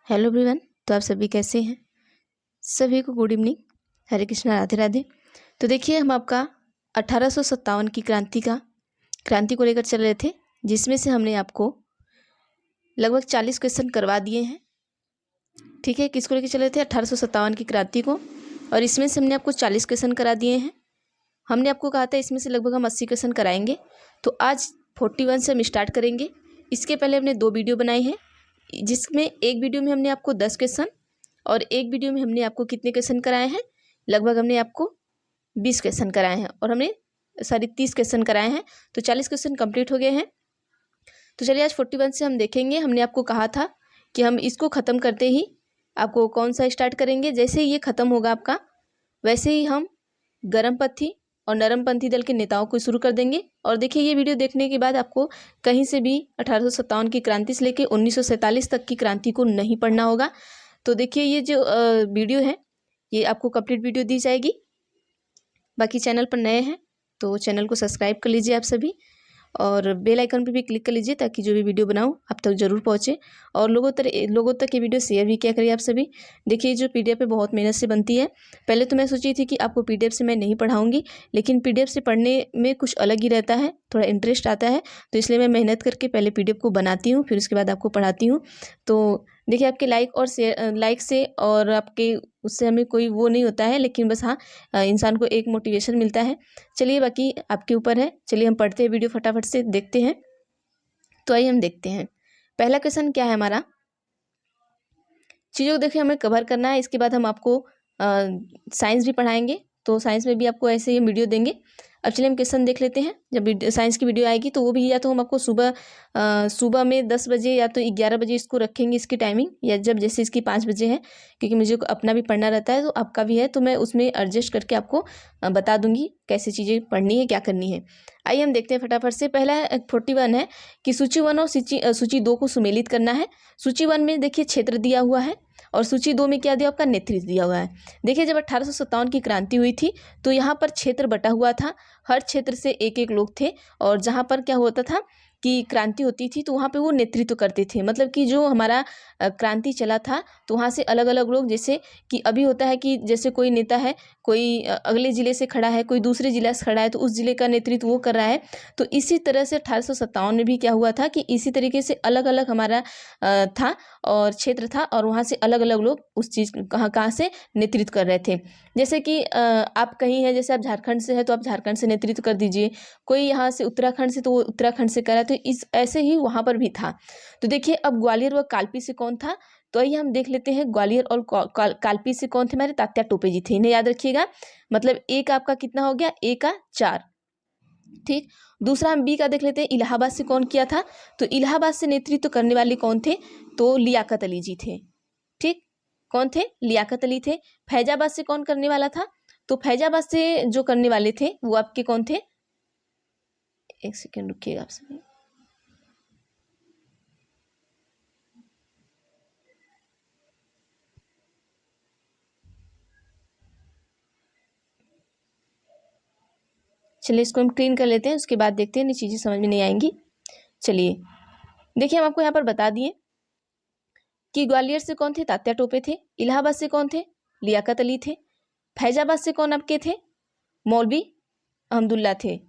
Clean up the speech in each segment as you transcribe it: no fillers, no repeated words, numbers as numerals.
Hello everyone. तो आप सभी कैसे हैं? सभी को गुड इवनिंग, हरे कृष्णा, राधे राधे। तो देखिए, हम आपका 1857 की क्रांति को लेकर चल रहे थे, जिसमें से हमने आपको लगभग 40 क्वेश्चन करवा दिए हैं। ठीक है, किसको लेकर चल रहे थे? 1857 की क्रांति को, और इसमें से हमने आपको 40 क्वेश्चन करा दिए हैं। हमने आपको कहा था इसमें से लगभग हम 80 क्वेश्चन कराएंगे। तो आज 41 से हम स्टार्ट करेंगे। इसके पहले हमने 2 वीडियो बनाई हैं, जिसमें एक वीडियो में हमने आपको 10 क्वेश्चन और एक वीडियो में हमने आपको कितने क्वेश्चन कराए हैं? लगभग हमने आपको 20 क्वेश्चन कराए हैं, और हमने 30 क्वेश्चन कराए हैं। तो 40 क्वेश्चन कंप्लीट हो गए हैं। तो चलिए, आज 41 से हम देखेंगे। हमने आपको कहा था कि हम इसको ख़त्म करते ही आपको कौन सा स्टार्ट करेंगे। जैसे ही ये ख़त्म होगा आपका, वैसे ही हम गर्मपंथी और नरमपंथी दल के नेताओं को शुरू कर देंगे। और देखिए, ये वीडियो देखने के बाद आपको कहीं से भी 1857 की क्रांति से लेकर 1947 तक की क्रांति को नहीं पढ़ना होगा। तो देखिए, ये जो वीडियो है, ये आपको कंप्लीट वीडियो दी जाएगी। बाकी चैनल पर नए हैं तो चैनल को सब्सक्राइब कर लीजिए आप सभी, और बेल आइकन पर भी क्लिक कर लीजिए, ताकि जो भी वीडियो बनाऊं आप तक जरूर पहुंचे, और लोगों तक ये वीडियो शेयर भी किया करिए आप सभी। देखिए, जो पीडीएफ है बहुत मेहनत से बनती है। पहले तो मैं सोची थी कि आपको पीडीएफ से मैं नहीं पढ़ाऊंगी, लेकिन पीडीएफ से पढ़ने में कुछ अलग ही रहता है, थोड़ा इंटरेस्ट आता है। तो इसलिए मैं मेहनत करके पहले पीडीएफ को बनाती हूँ, फिर उसके बाद आपको पढ़ाती हूँ। तो देखिए, आपके लाइक से और आपके उससे हमें कोई वो नहीं होता है, लेकिन बस हाँ, इंसान को एक मोटिवेशन मिलता है। चलिए, बाकी आपके ऊपर है। चलिए, हम पढ़ते हैं, वीडियो फटाफट से देखते हैं। तो आइए हम देखते हैं। पहला क्वेश्चन क्या है हमारा? चीज़ों को देखिए, हमें कवर करना है। इसके बाद हम आपको साइंस भी पढ़ाएंगे, तो साइंस में भी आपको ऐसे ही वीडियो देंगे। अब चलिए हम क्वेश्चन देख लेते हैं। जब साइंस की वीडियो आएगी तो वो भी, या तो हम आपको सुबह में 10 बजे या तो 11 बजे इसको रखेंगे, इसकी टाइमिंग, या जब जैसे इसकी 5 बजे है, क्योंकि मुझे अपना भी पढ़ना रहता है, तो आपका भी है, तो मैं उसमें एडजस्ट करके आपको बता दूंगी कैसी चीज़ें पढ़नी है, क्या करनी है। आइए हम देखते हैं फटाफट से। पहला 41 है कि सूची 1 और सूची 2 को सुमेलित करना है। सूची 1 में देखिए क्षेत्र दिया हुआ है, और सूची 2 में क्या दिया? आपका नेतृत्व दिया हुआ है। देखिए, जब 1857 की क्रांति हुई थी तो यहाँ पर क्षेत्र बटा हुआ था, हर क्षेत्र से एक एक लोग थे, और जहाँ पर क्या होता था कि क्रांति होती थी तो वहाँ पे वो नेतृत्व करते थे। मतलब कि जो हमारा क्रांति चला था, तो वहाँ से अलग अलग लोग, जैसे कि अभी होता है कि जैसे कोई नेता है, कोई अगले ज़िले से खड़ा है, कोई दूसरे ज़िले से खड़ा है, तो उस ज़िले का नेतृत्व वो कर रहा है। तो इसी तरह से 1857 में भी क्या हुआ था कि इसी तरीके से अलग अलग हमारा था और क्षेत्र था, और वहाँ से अलग अलग लोग उस चीज़ कहाँ से नेतृत्व कर रहे थे। जैसे कि आप कहीं हैं, जैसे आप झारखंड से हैं तो आप झारखंड से नेतृत्व कर दीजिए, कोई यहाँ से उत्तराखंड से तो वो उत्तराखंड से कर रहा है। तो इस ऐसे ही वहाँ पर भी था। तो देखिए, अब ग्वालियर व कालपी से कौन था? तो आइए हम देख लेते हैं। ग्वालियर और कालपी से कौन थे? हमारे तात्या टोपे जी थे। इन्हें याद रखिएगा। मतलब एक आपका कितना हो गया? ए का 4। ठीक। दूसरा हम बी का देख लेते हैं। इलाहाबाद से कौन किया था? तो इलाहाबाद से नेतृत्व करने वाले कौन थे? तो लियाकत अली जी थे। ठीक। कौन थे? लियाकत अली थे। फैजाबाद से कौन करने वाला था? तो फैजाबाद से जो करने वाले थे वो आपके कौन थे? एक सेकेंड रुकिएगा आप सभी। चलिए, इसको हम क्लीन कर लेते हैं, उसके बाद देखते हैं, चीज़ें समझ में नहीं आएंगी। चलिए, देखिए, हम आपको यहाँ पर बता दिए कि ग्वालियर से कौन थे? तात्या टोपे थे। इलाहाबाद से कौन थे? लियाकत अली थे। फैजाबाद से कौन आपके थे? मौलवी अहमदुल्ला थे।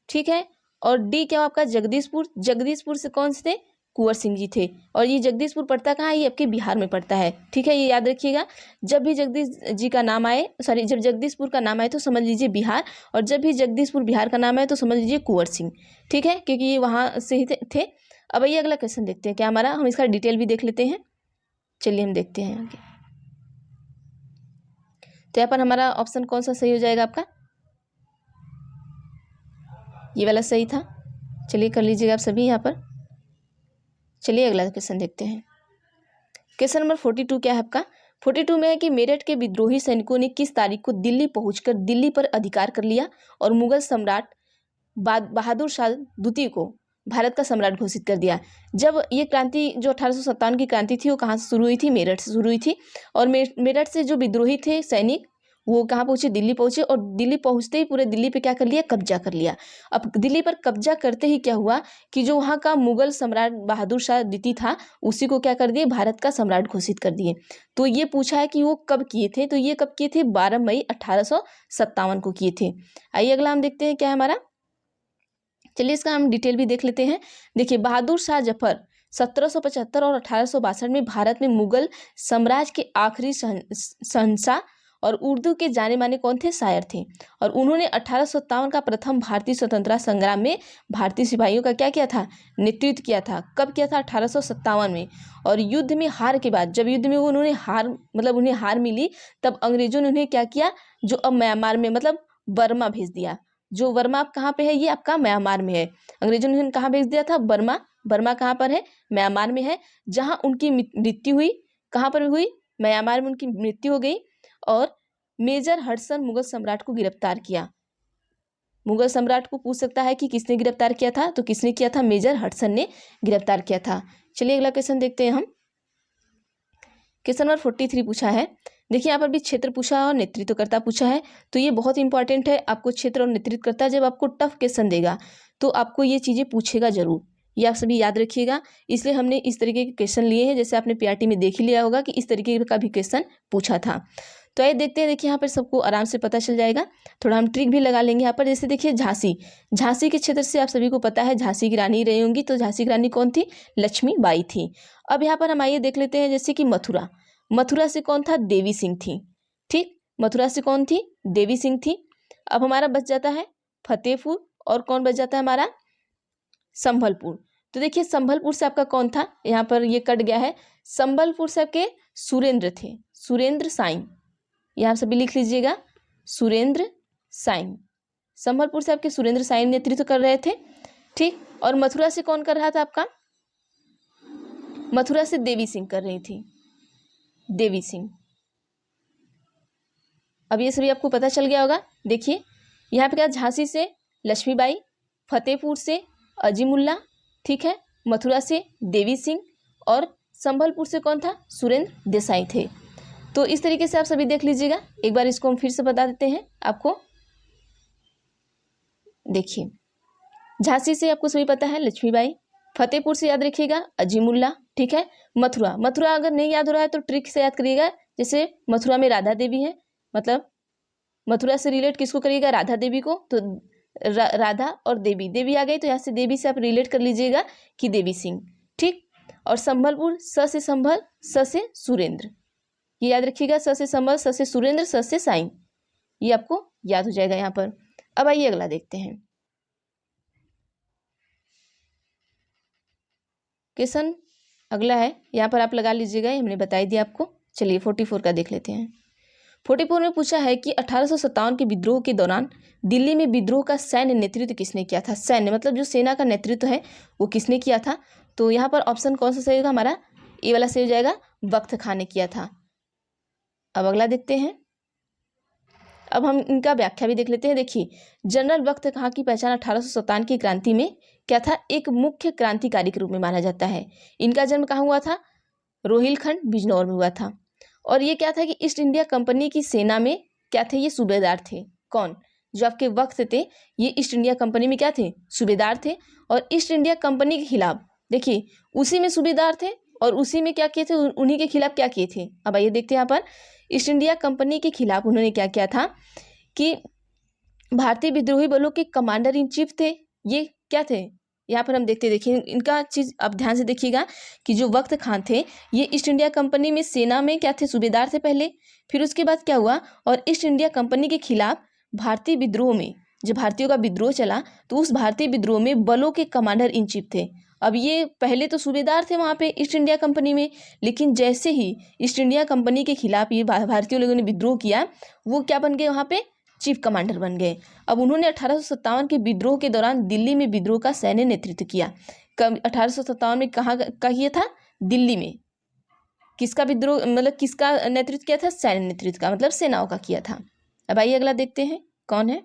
ठीक है। और डी क्या आपका? जगदीशपुर से कौन से थे? कुंवर सिंह जी थे। और ये जगदीशपुर पड़ता कहाँ है? ये आपके बिहार में पड़ता है। ठीक है, ये याद रखिएगा। जब भी जब जगदीशपुर का नाम आए तो समझ लीजिए बिहार, और जब भी जगदीशपुर बिहार का नाम आए तो समझ लीजिए कुंवर सिंह। ठीक है, क्योंकि ये वहाँ से ही थे। अब ये अगला क्वेश्चन देखते हैं क्या हमारा, हम इसका डिटेल भी देख लेते हैं। चलिए, हम देखते हैं आगे। तो यहाँ पर हमारा ऑप्शन कौन सा सही हो जाएगा आपका? ये वाला सही था। चलिए, कर लीजिएगा आप सभी यहाँ पर। चलिए, अगला क्वेश्चन देखते हैं। क्वेश्चन नंबर 42 क्या है आपका? 42 में है कि मेरठ के विद्रोही सैनिकों ने किस तारीख को दिल्ली पहुंचकर दिल्ली पर अधिकार कर लिया और मुगल सम्राट बहादुर शाह द्वितीय को भारत का सम्राट घोषित कर दिया? जब ये क्रांति, जो 1857 की क्रांति थी, वो कहाँ से शुरू हुई थी? मेरठ से शुरू हुई थी। और मेरठ से जो विद्रोही थे सैनिक, वो कहाँ पहुँचे, दिल्ली पहुँचे, और दिल्ली पहुँचते ही पूरे दिल्ली पे क्या कर लिया, कब्जा कर लिया। अब दिल्ली पर कब्जा करते ही क्या हुआ कि जो वहाँ का मुगल सम्राट बहादुर शाह द्वितीय था, उसी को क्या कर दिए, भारत का सम्राट घोषित कर दिए। तो ये पूछा है कि वो कब किए थे, तो ये कब किए थे, 12 मई 1857 को किए थे। आइए अगला हम देखते हैं क्या है हमारा। चलिए इसका हम डिटेल भी देख लेते हैं। देखिए, बहादुर शाह जफर 1775 और 1862 में भारत में मुगल साम्राज्य के आखिरी शहंशाह और उर्दू के जाने माने कौन थे, शायर थे। और उन्होंने 1857 का प्रथम भारतीय स्वतंत्रता संग्राम में भारतीय सिपाहियों का क्या किया था, नेतृत्व किया था। कब किया था, 1857 में। और युद्ध में हार के बाद, जब युद्ध में उन्होंने उन्हें हार मिली, तब अंग्रेजों ने उन्हें क्या किया, जो अब म्यांमार में बर्मा भेज दिया। जो बर्मा आप कहाँ पे है, ये आपका म्यांमार में है। अंग्रेजों ने कहाँ भेज दिया था, बर्मा। बर्मा कहाँ पर है, म्यांमार में है, जहां उनकी मृत्यु हुई। कहाँ पर हुई, म्यांमार में उनकी मृत्यु हो गई। और मेजर हडसन मुगल सम्राट को गिरफ्तार किया। मुगल सम्राट को पूछ सकता है कि किसने गिरफ्तार किया था, तो किसने किया था, मेजर हडसन ने गिरफ्तार किया था। चलिए अगला क्वेश्चन देखते हैं हम। क्वेश्चन नंबर 43 पूछा है। देखिए यहाँ पर भी क्षेत्र पूछा और नेतृत्वकर्ता पूछा है, तो ये बहुत इंपॉर्टेंट है। आपको क्षेत्र और नेतृत्वकर्ता जब आपको टफ क्वेश्चन देगा तो आपको ये चीज़ें पूछेगा जरूर, ये आप सभी याद रखिएगा। इसलिए हमने इस तरीके के क्वेश्चन लिए हैं, जैसे आपने पीआरटी में देख ही लिया होगा कि इस तरीके का भी क्वेश्चन पूछा था। तो आइए देखते हैं। देखिए यहाँ पर सबको आराम से पता चल जाएगा। थोड़ा हम ट्रिक भी लगा लेंगे यहाँ पर। जैसे देखिए झांसी के क्षेत्र से आप सभी को पता है झांसी की रानी रही होंगी, तो झांसी की रानी कौन थी, लक्ष्मीबाई थी। अब यहाँ पर हम आइए देख लेते हैं, जैसे कि मथुरा से कौन था, देवी सिंह थी। ठीक, मथुरा से कौन थी, देवी सिंह थी। अब हमारा बच जाता है फतेहपुर, और कौन बच जाता है हमारा, संभलपुर। तो देखिए संभलपुर से आपका कौन था, यहाँ पर ये कट गया है। संभलपुर से आपके सुरेंद्र थे, सुरेंद्र साइन। यहाँ सभी लिख लीजिएगा, सुरेंद्र साइन। संभलपुर से आपके सुरेंद्र साइन नेतृत्व कर रहे थे। ठीक, और मथुरा से कौन कर रहा था आपका, मथुरा से देवी सिंह कर रही थी, देवी सिंह। अब ये सभी आपको पता चल गया होगा। देखिए यहाँ पे क्या, झांसी से लक्ष्मीबाई, फतेहपुर से अजीमुल्ला, ठीक है, मथुरा से देवी सिंह, और संभलपुर से कौन था, सुरेंद्र देसाई थे। तो इस तरीके से आप सभी देख लीजिएगा। एक बार इसको हम फिर से बता देते हैं आपको। देखिए झांसी से आपको सभी पता है लक्ष्मीबाई, फतेहपुर से याद रखिएगा अजीमुल्ला, ठीक है। मथुरा अगर नहीं याद हो रहा है तो ट्रिक से याद करिएगा। जैसे मथुरा में राधा देवी है, मतलब मथुरा से रिलेट किसको करिएगा, राधा देवी को। तो राधा और देवी आ गई, तो यहाँ से देवी से आप रिलेट कर लीजिएगा कि देवी सिंह। ठीक, और संभलपुर, स से संभल, स से सुरेंद्र, ये याद रखिएगा। स से संभल, स से सुरेंद्र, स से साइन, ये आपको याद हो जाएगा यहाँ पर। अब आइए अगला देखते हैं। क्वेश्चन अगला है, यहाँ पर आप लगा लीजिएगा, हमने बताई दिया आपको। चलिए 44 का देख लेते हैं। 44 में पूछा है कि 1857 के विद्रोह के दौरान दिल्ली में विद्रोह का सैन्य नेतृत्व किसने किया था। सैन्य मतलब जो सेना का नेतृत्व है वो किसने किया था। तो यहाँ पर ऑप्शन कौन सा सही होगा हमारा, ए वाला सही हो जाएगा, बख्त खान ने किया था। अब अगला देखते हैं। अब हम इनका व्याख्या भी देख लेते हैं। देखिए जनरल बख्त खान की पहचान 1857 की क्रांति में क्या था, एक मुख्य क्रांतिकारी के रूप में माना जाता है। इनका जन्म कहाँ हुआ था, रोहिलखंड बिजनौर में हुआ था। और ये क्या था कि ईस्ट इंडिया कंपनी की सेना में क्या थे, ये सूबेदार थे। कौन, जो आपके वक्त थे, ये ईस्ट इंडिया कंपनी में क्या थे, सूबेदार थे। और ईस्ट इंडिया कंपनी के खिलाफ, देखिए उसी में सूबेदार थे और उसी में क्या किए थे, उन्हीं के खिलाफ क्या किए थे। अब आइए देखते हैं यहाँ पर। ईस्ट इंडिया कंपनी के खिलाफ उन्होंने क्या किया था कि भारतीय विद्रोही बलों के कमांडर इन चीफ थे। ये क्या थे, यहाँ पर हम देखिए इनका चीज़ आप ध्यान से देखिएगा कि जो बख्त खान थे, ये ईस्ट इंडिया कंपनी में सेना में क्या थे, सूबेदार थे पहले। फिर उसके बाद क्या हुआ, और ईस्ट इंडिया कंपनी के खिलाफ भारतीय विद्रोह में, जब भारतीयों का विद्रोह चला तो उस भारतीय विद्रोह में बलों के कमांडर इन चीफ थे। अब ये पहले तो सूबेदार थे वहाँ पे ईस्ट इंडिया कंपनी में, लेकिन जैसे ही ईस्ट इंडिया कंपनी के खिलाफ ये भारतीय लोगों ने विद्रोह किया, वो क्या बन गए, वहाँ पे चीफ कमांडर बन गए। अब उन्होंने 1857 के विद्रोह के दौरान दिल्ली में विद्रोह का सैन्य नेतृत्व किया। कब 1857 में कहाँ का किया था, दिल्ली में। किसका विद्रोह, मतलब किसका नेतृत्व किया था, सैन्य नेतृत्व का, मतलब सेनाओं का किया था। अब आइए अगला देखते हैं कौन है,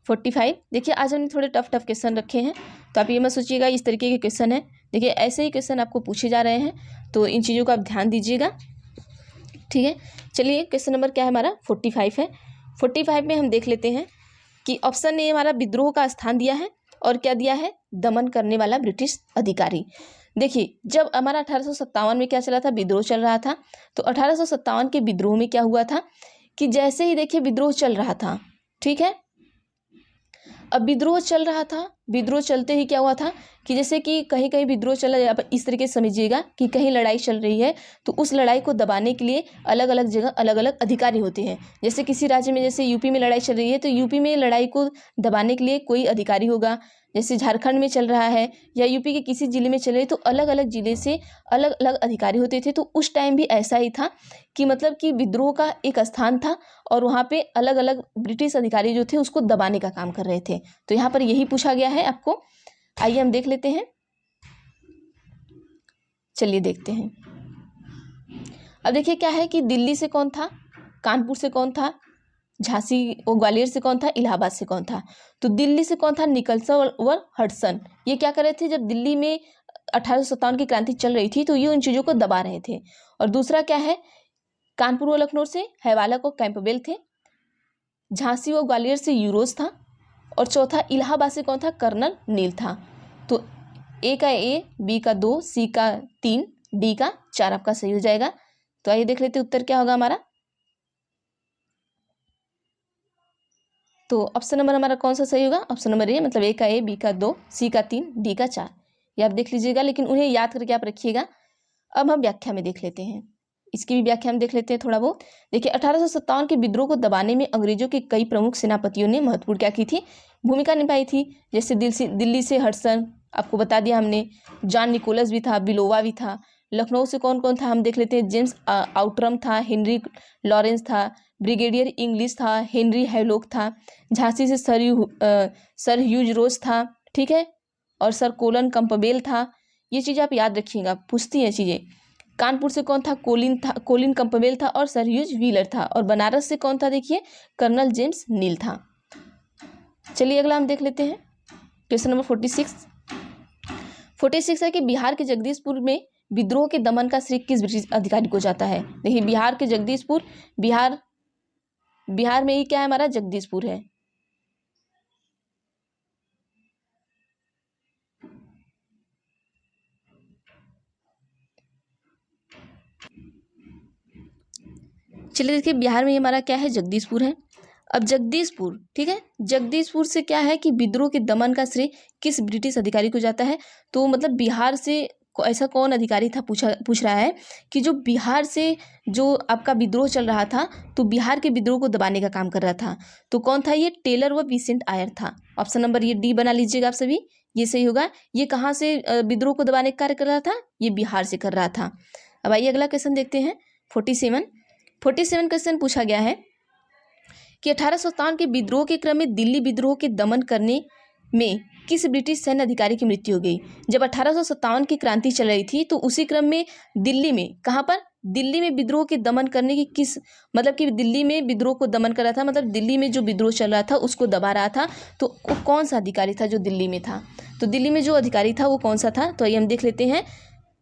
45। देखिए आज हमने थोड़े टफ क्वेश्चन रखे हैं, तो आप ये मत सोचिएगा इस तरीके के क्वेश्चन है। देखिए ऐसे ही क्वेश्चन आपको पूछे जा रहे हैं, तो इन चीज़ों का आप ध्यान दीजिएगा, ठीक है। चलिए क्वेश्चन नंबर क्या है हमारा, 45 है। 45 में हम देख लेते हैं कि ऑप्शन ए हमारा विद्रोह का स्थान दिया है और क्या दिया है, दमन करने वाला ब्रिटिश अधिकारी। देखिए जब हमारा 1857 में क्या चला था, विद्रोह चल रहा था। तो 1857 के विद्रोह में क्या हुआ था कि जैसे ही देखिए विद्रोह चल रहा था, ठीक है, अब विद्रोह चल रहा था, विद्रोह चलते ही क्या हुआ था कि जैसे कि कहीं कहीं विद्रोह चला, आप इस तरीके से समझिएगा कि कहीं लड़ाई चल रही है तो उस लड़ाई को दबाने के लिए अलग अलग जगह अलग अलग अधिकारी होते हैं। जैसे किसी राज्य में, जैसे यूपी में लड़ाई चल रही है तो यूपी में लड़ाई को दबाने के लिए कोई अधिकारी होगा। जैसे झारखंड में चल रहा है या यूपी के किसी जिले में चल रही है तो अलग अलग जिले से अलग अलग अधिकारी होते थे। तो उस टाइम भी ऐसा ही था कि मतलब कि विद्रोह का एक स्थान था और वहाँ पे अलग अलग ब्रिटिश अधिकारी जो थे उसको दबाने का काम कर रहे थे। तो यहाँ पर यही पूछा गया है आपको। आइए हम देख लेते हैं, चलिए देखते हैं। अब देखिए क्या है कि दिल्ली से कौन था, कानपुर से कौन था, झांसी और ग्वालियर से कौन था, इलाहाबाद से कौन था। तो दिल्ली से कौन था, निकलसन और हडसन। ये क्या कर रहे थे, जब दिल्ली में 1857 की क्रांति चल रही थी तो ये उन चीज़ों को दबा रहे थे। और दूसरा क्या है, कानपुर और लखनऊ से हैवाला को कैंपबेल थे, झांसी और ग्वालियर से यूरोज था, और चौथा इलाहाबाद से कौन था, कर्नल नील था। तो ए का ए, बी का 2, सी का 3, डी का 4 आपका सही हो जाएगा। तो आइए देख लेते उत्तर क्या होगा हमारा। तो ऑप्शन नंबर हमारा कौन सा सही होगा, ऑप्शन नंबर ए, मतलब ए का ए, बी का 2, सी का 3, डी का 4। ये आप देख लीजिएगा, लेकिन उन्हें याद करके आप रखिएगा। अब हम व्याख्या में देख लेते हैं, इसकी भी व्याख्या हम देख लेते हैं थोड़ा बहुत। देखिए 1857 के विद्रोह को दबाने में अंग्रेजों के कई प्रमुख सेनापतियों ने महत्वपूर्ण क्या की थी, भूमिका निभाई थी। जैसे दिल्ली से हडसन आपको बता दिया हमने, जॉन निकोलस भी था, बिलोवा भी था। लखनऊ से कौन कौन था हम देख लेते हैं, जेम्स आउटरम था, हेनरी लॉरेंस था, ब्रिगेडियर इंग्लिश था, हेनरी हैवलॉक था। झांसी से सर ह्यूज रोज था, ठीक है, और सर कोलन कैंपबेल था। ये चीज़ आप याद रखिएगा, पूछती हैं चीज़ें। कानपुर से कौन था, कोलिन कैंपबेल था और सर ह्यूज व्हीलर था। और बनारस से कौन था, देखिए कर्नल जेम्स नील था। चलिए अगला हम देख लेते हैं क्वेश्चन नंबर 46 है कि बिहार के जगदीशपुर में विद्रोह के दमन का श्रेय किस ब्रिटिश अधिकारी को जाता है। देखिए बिहार के जगदीशपुर, बिहार में ही क्या है हमारा, जगदीशपुर है। चलिए देखिए बिहार में हमारा क्या है, जगदीशपुर है। अब जगदीशपुर, ठीक है, जगदीशपुर से क्या है कि विद्रोह के दमन का श्रेय किस ब्रिटिश अधिकारी को जाता है। तो मतलब बिहार से ऐसा कौन अधिकारी था, पूछ रहा है कि जो बिहार से जो आपका विद्रोह चल रहा था तो बिहार के विद्रोह को दबाने का काम कर रहा था। तो कौन था ये, टेलर व विसेंट आयर था। ऑप्शन नंबर ये डी बना लीजिएगा आप सभी, ये सही होगा। ये कहाँ से विद्रोह को दबाने का कार्य कर रहा था, ये बिहार से कर रहा था। अब आइए अगला क्वेश्चन देखते हैं 47 क्वेश्चन पूछा गया है कि 1857 के विद्रोह के क्रम में दिल्ली विद्रोह के दमन करने में किस ब्रिटिश सैन्य अधिकारी की मृत्यु हो गई। जब 1857 की क्रांति चल रही थी तो उसी क्रम में दिल्ली में, कहाँ पर, दिल्ली में विद्रोह के दमन करने की किस, मतलब कि दिल्ली में विद्रोह को दमन कर रहा था, मतलब दिल्ली में जो विद्रोह चल रहा था उसको दबा रहा था। तो वो कौन सा अधिकारी था जो दिल्ली में था। तो दिल्ली में जो अधिकारी था वो कौन सा था, तो आइए हम देख लेते हैं,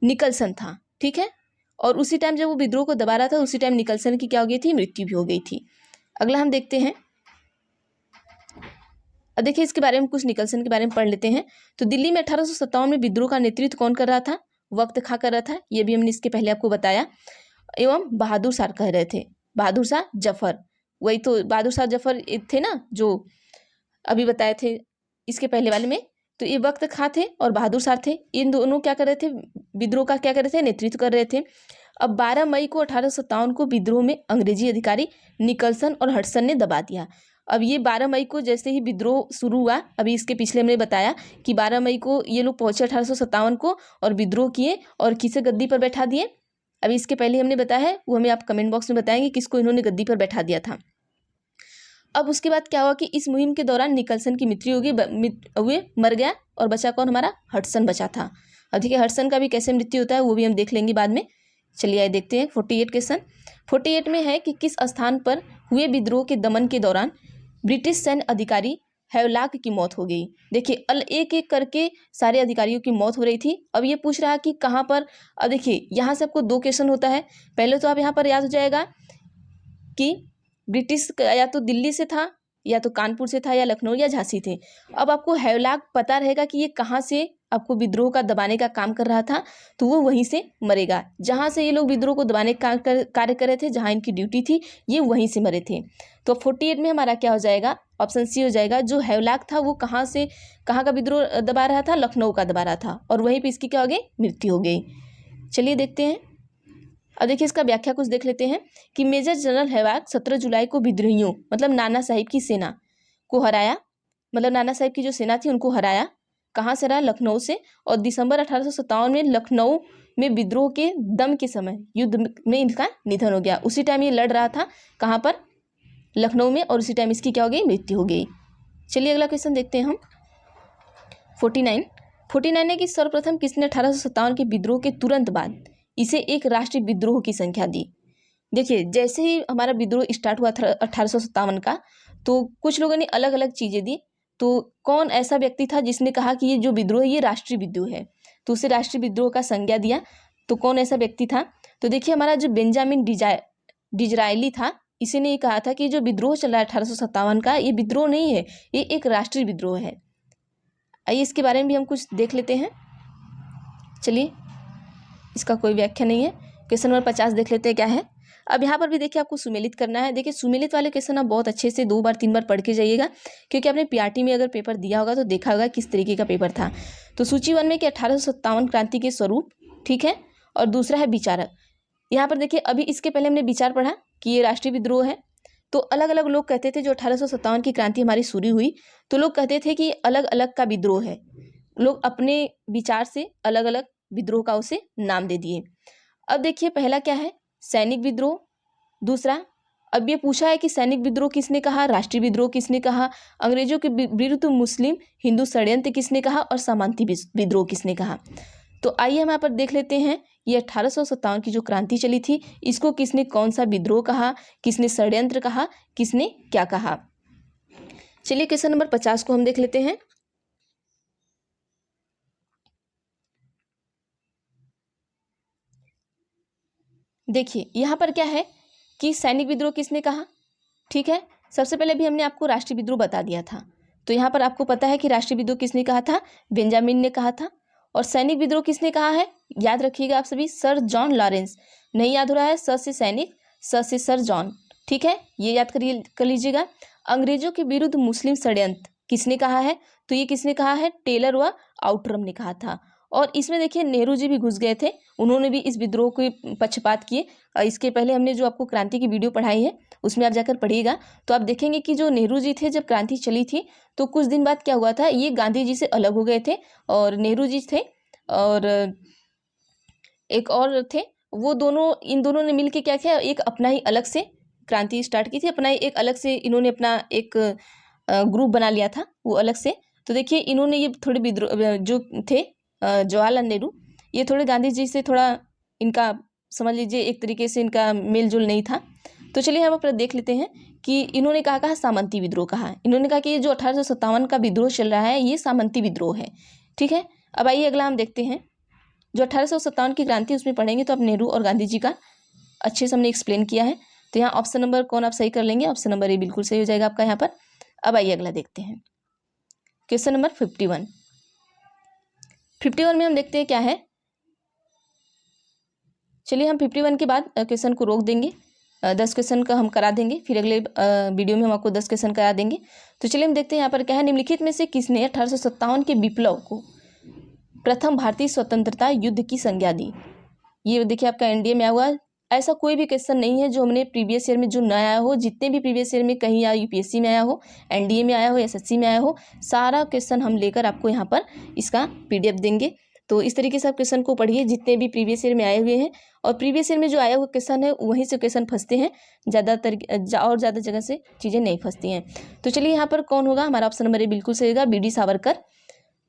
निकलसन था, ठीक है। और उसी टाइम जब वो विद्रोह को दबा रहा था उसी टाइम निकलसन की क्या हो गई थी, मृत्यु भी हो गई थी। अगला हम देखते हैं, अब देखिए इसके बारे में कुछ निकलसन के बारे में पढ़ लेते हैं। तो दिल्ली में 1857 में विद्रोह का नेतृत्व कौन कर रहा था, वक्त खां कर रहा था, ये भी हमने इसके पहले आपको बताया। एवं बहादुर शाह कह रहे थे, बहादुर शाह जफर, वही तो बहादुर शाह जफर थे ना जो अभी बताए थे इसके पहले वाले में। तो ये वक्त खां थे और बहादुर शाह थे, इन दोनों क्या कर रहे थे, विद्रोह का क्या कर रहे थे, नेतृत्व कर रहे थे। अब 12 मई को 1857 को विद्रोह में अंग्रेजी अधिकारी निकलसन और हडसन ने दबा दिया। अब ये 12 मई को जैसे ही विद्रोह शुरू हुआ, अभी इसके पिछले हमने बताया कि 12 मई को ये लोग पहुंचे 1857 को और विद्रोह किए और किसे गद्दी पर बैठा दिए। अभी इसके पहले हमने बताया है, वो हमें आप कमेंट बॉक्स में बताएंगे किसको इन्होंने गद्दी पर बैठा दिया था। अब उसके बाद क्या हुआ कि इस मुहिम के दौरान निकलसन की मृत्यु हुई, मर गया, और बचा कौन, हमारा हडसन बचा था। अब देखिए हडसन का भी कैसे मृत्यु होता है वो भी हम देख लेंगे बाद में। चलिए आइए देखते हैं 48 क्वेश्चन। 48 में है कि किस स्थान पर हुए विद्रोह के दमन के दौरान ब्रिटिश सैन्य अधिकारी हैवलॉक की मौत हो गई। देखिए एक एक करके सारे अधिकारियों की मौत हो रही थी। अब ये पूछ रहा है कि कहाँ पर। अब देखिए यहाँ से आपको 2 क्वेश्चन होता है। पहले तो आप यहाँ पर याद हो जाएगा कि ब्रिटिश या तो दिल्ली से था, या तो कानपुर से था, या लखनऊ या झांसी थे। अब आपको हैवलाक पता रहेगा कि ये कहाँ से आपको विद्रोह का दबाने का काम कर रहा था, तो वो वहीं से मरेगा। जहाँ से ये लोग विद्रोह को दबाने का कार्य कर रहे थे, जहाँ इनकी ड्यूटी थी, ये वहीं से मरे थे। तो 48 में हमारा क्या हो जाएगा, ऑप्शन सी हो जाएगा। जो हैवलाक था वो कहाँ का विद्रोह दबा रहा था, लखनऊ का दबा रहा था, और वहीं पर इसकी क्या हो गई, मृत्यु हो गई। चलिए देखते हैं। अब देखिए इसका व्याख्या कुछ देख लेते हैं कि मेजर जनरल हैवलाक 17 जुलाई को विद्रोहियों मतलब नाना साहिब की सेना को हराया, मतलब नाना साहिब की जो सेना थी उनको हराया। कहाँ से हराया, लखनऊ से। और दिसंबर 1857 में लखनऊ में विद्रोह के दम के समय युद्ध में इनका निधन हो गया। उसी टाइम ये लड़ रहा था, कहाँ पर, लखनऊ में, और उसी टाइम इसकी क्या हो गई, मृत्यु हो गई। चलिए अगला क्वेश्चन देखते हैं हम। 49 है कि सर्वप्रथम किसने 1857 के विद्रोह के तुरंत बाद इसे एक राष्ट्रीय विद्रोह की संख्या दी। देखिए जैसे ही हमारा विद्रोह स्टार्ट हुआ था 1857 का, तो कुछ लोगों ने अलग अलग चीज़ें दी। तो कौन ऐसा व्यक्ति था जिसने कहा कि ये जो विद्रोह है ये राष्ट्रीय विद्रोह है, तो उसे राष्ट्रीय विद्रोह का संज्ञा दिया। तो कौन ऐसा व्यक्ति था, तो देखिए हमारा जो बेंजामिन डिजरायली था, इसी ने ये कहा था कि जो विद्रोह चल रहा है 1857 का, ये विद्रोह नहीं है, ये एक राष्ट्रीय विद्रोह है। आइए इसके बारे में भी हम कुछ देख लेते हैं। चलिए, इसका कोई व्याख्या नहीं है। क्वेश्चन नंबर 50 देख लेते हैं क्या है। अब यहाँ पर भी देखिए आपको सुमेलित करना है। देखिए सुमेलित वाले क्वेश्चन आप बहुत अच्छे से 2 बार 3 बार पढ़ के जाइएगा, क्योंकि आपने पीआरटी में अगर पेपर दिया होगा तो देखा होगा किस तरीके का पेपर था। तो सूची 1 में कि 1857 क्रांति के स्वरूप, ठीक है, और दूसरा है विचारक। यहाँ पर देखिए अभी इसके पहले हमने विचार पढ़ा कि ये राष्ट्रीय विद्रोह है। तो अलग अलग लोग कहते थे, जो 1857 की क्रांति हमारी शुरू हुई, तो लोग कहते थे कि अलग अलग का विद्रोह है। लोग अपने विचार से अलग अलग विद्रोह का उसे नाम दे दिए। अब देखिए पहला क्या है, सैनिक विद्रोह। दूसरा, अब ये पूछा है कि सैनिक विद्रोह किसने कहा, राष्ट्रीय विद्रोह किसने कहा, अंग्रेजों के विरुद्ध मुस्लिम हिंदू षड्यंत्र किसने कहा, और सामंती विद्रोह किसने कहा। तो आइए हम यहाँ पर देख लेते हैं, ये 1857 की जो क्रांति चली थी, इसको किसने कौन सा विद्रोह कहा, किसने षड्यंत्र कहा, किसने क्या कहा। चलिए क्वेश्चन नंबर 50 को हम देख लेते हैं। देखिए यहाँ पर क्या है कि सैनिक विद्रोह किसने कहा, ठीक है। सबसे पहले भी हमने आपको राष्ट्रीय विद्रोह बता दिया था, तो यहाँ पर आपको पता है कि राष्ट्रीय विद्रोह किसने कहा था, बेंजामिन ने कहा था। और सैनिक विद्रोह किसने कहा है, याद रखिएगा आप सभी, सर जॉन लॉरेंस। नहीं याद हो रहा है, स से सैनिक, स से सर जॉन, ठीक है, ये याद कर लीजिएगा। अंग्रेजों के विरुद्ध मुस्लिम षड्यंत्र किसने कहा है, तो ये किसने कहा है, टेलर व आउटरम ने कहा था। और इसमें देखिए नेहरू जी भी घुस गए थे, उन्होंने भी इस विद्रोह के पक्षपात किए। इसके पहले हमने जो आपको क्रांति की वीडियो पढ़ाई है उसमें आप जाकर पढ़िएगा, तो आप देखेंगे कि जो नेहरू जी थे जब क्रांति चली थी, तो कुछ दिन बाद क्या हुआ था, ये गांधी जी से अलग हो गए थे, और नेहरू जी थे और एक और थे, वो दोनों, इन दोनों ने मिलकर क्या किया, एक अपना ही अलग से क्रांति स्टार्ट की थी, अपना ही एक अलग से इन्होंने अपना एक ग्रुप बना लिया था वो अलग से। तो देखिए इन्होंने ये थोड़े विद्रोह जो थे, जवाहरलाल नेहरू, ये थोड़े गांधी जी से थोड़ा इनका समझ लीजिए एक तरीके से इनका मेल जोल नहीं था। तो चलिए हम अपना देख लेते हैं कि इन्होंने कहा सामंती विद्रोह कहा। इन्होंने कहा कि ये जो 1857 का विद्रोह चल रहा है ये सामंती विद्रोह है, ठीक है। अब आइए अगला हम देखते हैं, जो 1857 की क्रांति उसमें पढ़ेंगे तो अब नेहरू और गांधी जी का अच्छे से हमने एक्सप्लेन किया है। तो यहाँ ऑप्शन नंबर कौन आप सही कर लेंगे, ऑप्शन नंबर ए बिल्कुल सही हो जाएगा आपका यहाँ पर। अब आइए अगला देखते हैं, क्वेश्चन नंबर 51 में हम देखते हैं क्या है। चलिए हम 51 के बाद क्वेश्चन को रोक देंगे, 10 क्वेश्चन का हम करा देंगे, फिर अगले वीडियो में हम आपको 10 क्वेश्चन करा देंगे। तो चलिए हम देखते हैं यहाँ पर क्या है। निम्नलिखित में से किसने 1857 के विप्लव को प्रथम भारतीय स्वतंत्रता युद्ध की संज्ञा दी। ये देखिए आपका एनडीए में आया हुआ, ऐसा कोई भी क्वेश्चन नहीं है जो हमने प्रीवियस ईयर में जो न आया हो। जितने भी प्रीवियस ईयर में कहीं या यूपीएससी में आया हो, एनडीए में आया हो, एसएससी में आया हो, सारा क्वेश्चन हम लेकर आपको यहाँ पर इसका पीडीएफ देंगे। तो इस तरीके से आप क्वेश्चन को पढ़िए जितने भी प्रीवियस ईयर में आए हुए हैं, और प्रीवियस ईयर में जो आया हुआ क्वेश्चन है वहीं से क्वेश्चन फंसते हैं, ज़्यादातर और ज़्यादा जगह से चीज़ें नहीं फंसती हैं। तो चलिए यहाँ पर कौन होगा, हमारा ऑप्शन नंबर ए बिल्कुल सही होगा, बीडी सावरकर।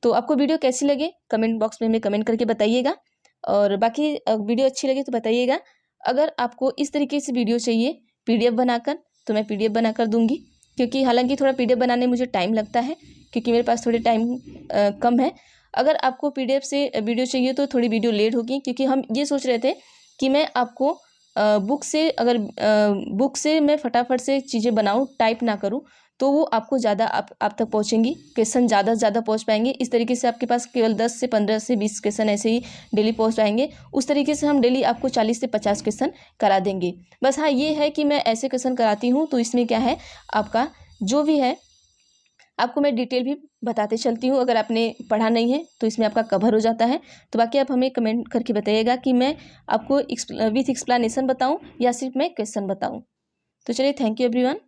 तो आपको वीडियो कैसी लगे कमेंट बॉक्स में हमें कमेंट करके बताइएगा, और बाकी वीडियो अच्छी लगे तो बताइएगा। अगर आपको इस तरीके से वीडियो चाहिए पीडीएफ बनाकर, तो मैं पीडीएफ बनाकर दूंगी, क्योंकि हालांकि थोड़ा पीडीएफ बनाने में मुझे टाइम लगता है, क्योंकि मेरे पास थोड़ी टाइम कम है। अगर आपको पीडीएफ से वीडियो चाहिए तो थोड़ी वीडियो लेट होगी, क्योंकि हम ये सोच रहे थे कि मैं आपको बुक से मैं फटाफट से चीज़ें बनाऊँ, टाइप ना करूँ, तो वो आपको ज़्यादा आप तक पहुँचेंगी, क्वेश्चन ज़्यादा से ज़्यादा पहुँच पाएंगे। इस तरीके से आपके पास केवल 10 से 15 से 20 क्वेश्चन ऐसे ही डेली पहुँच पाएंगे। उस तरीके से हम डेली आपको 40 से 50 क्वेश्चन करा देंगे। बस हाँ, ये है कि मैं ऐसे क्वेश्चन कराती हूँ तो इसमें क्या है, आपका जो भी है आपको मैं डिटेल भी बताते चलती हूँ। अगर आपने पढ़ा नहीं है तो इसमें आपका कवर हो जाता है। तो बाकी आप हमें कमेंट करके बताइएगा कि मैं आपको विथ एक्सप्लेनेशन बताऊँ या सिर्फ मैं क्वेश्चन बताऊँ। तो चलिए, थैंक यू एवरीवन।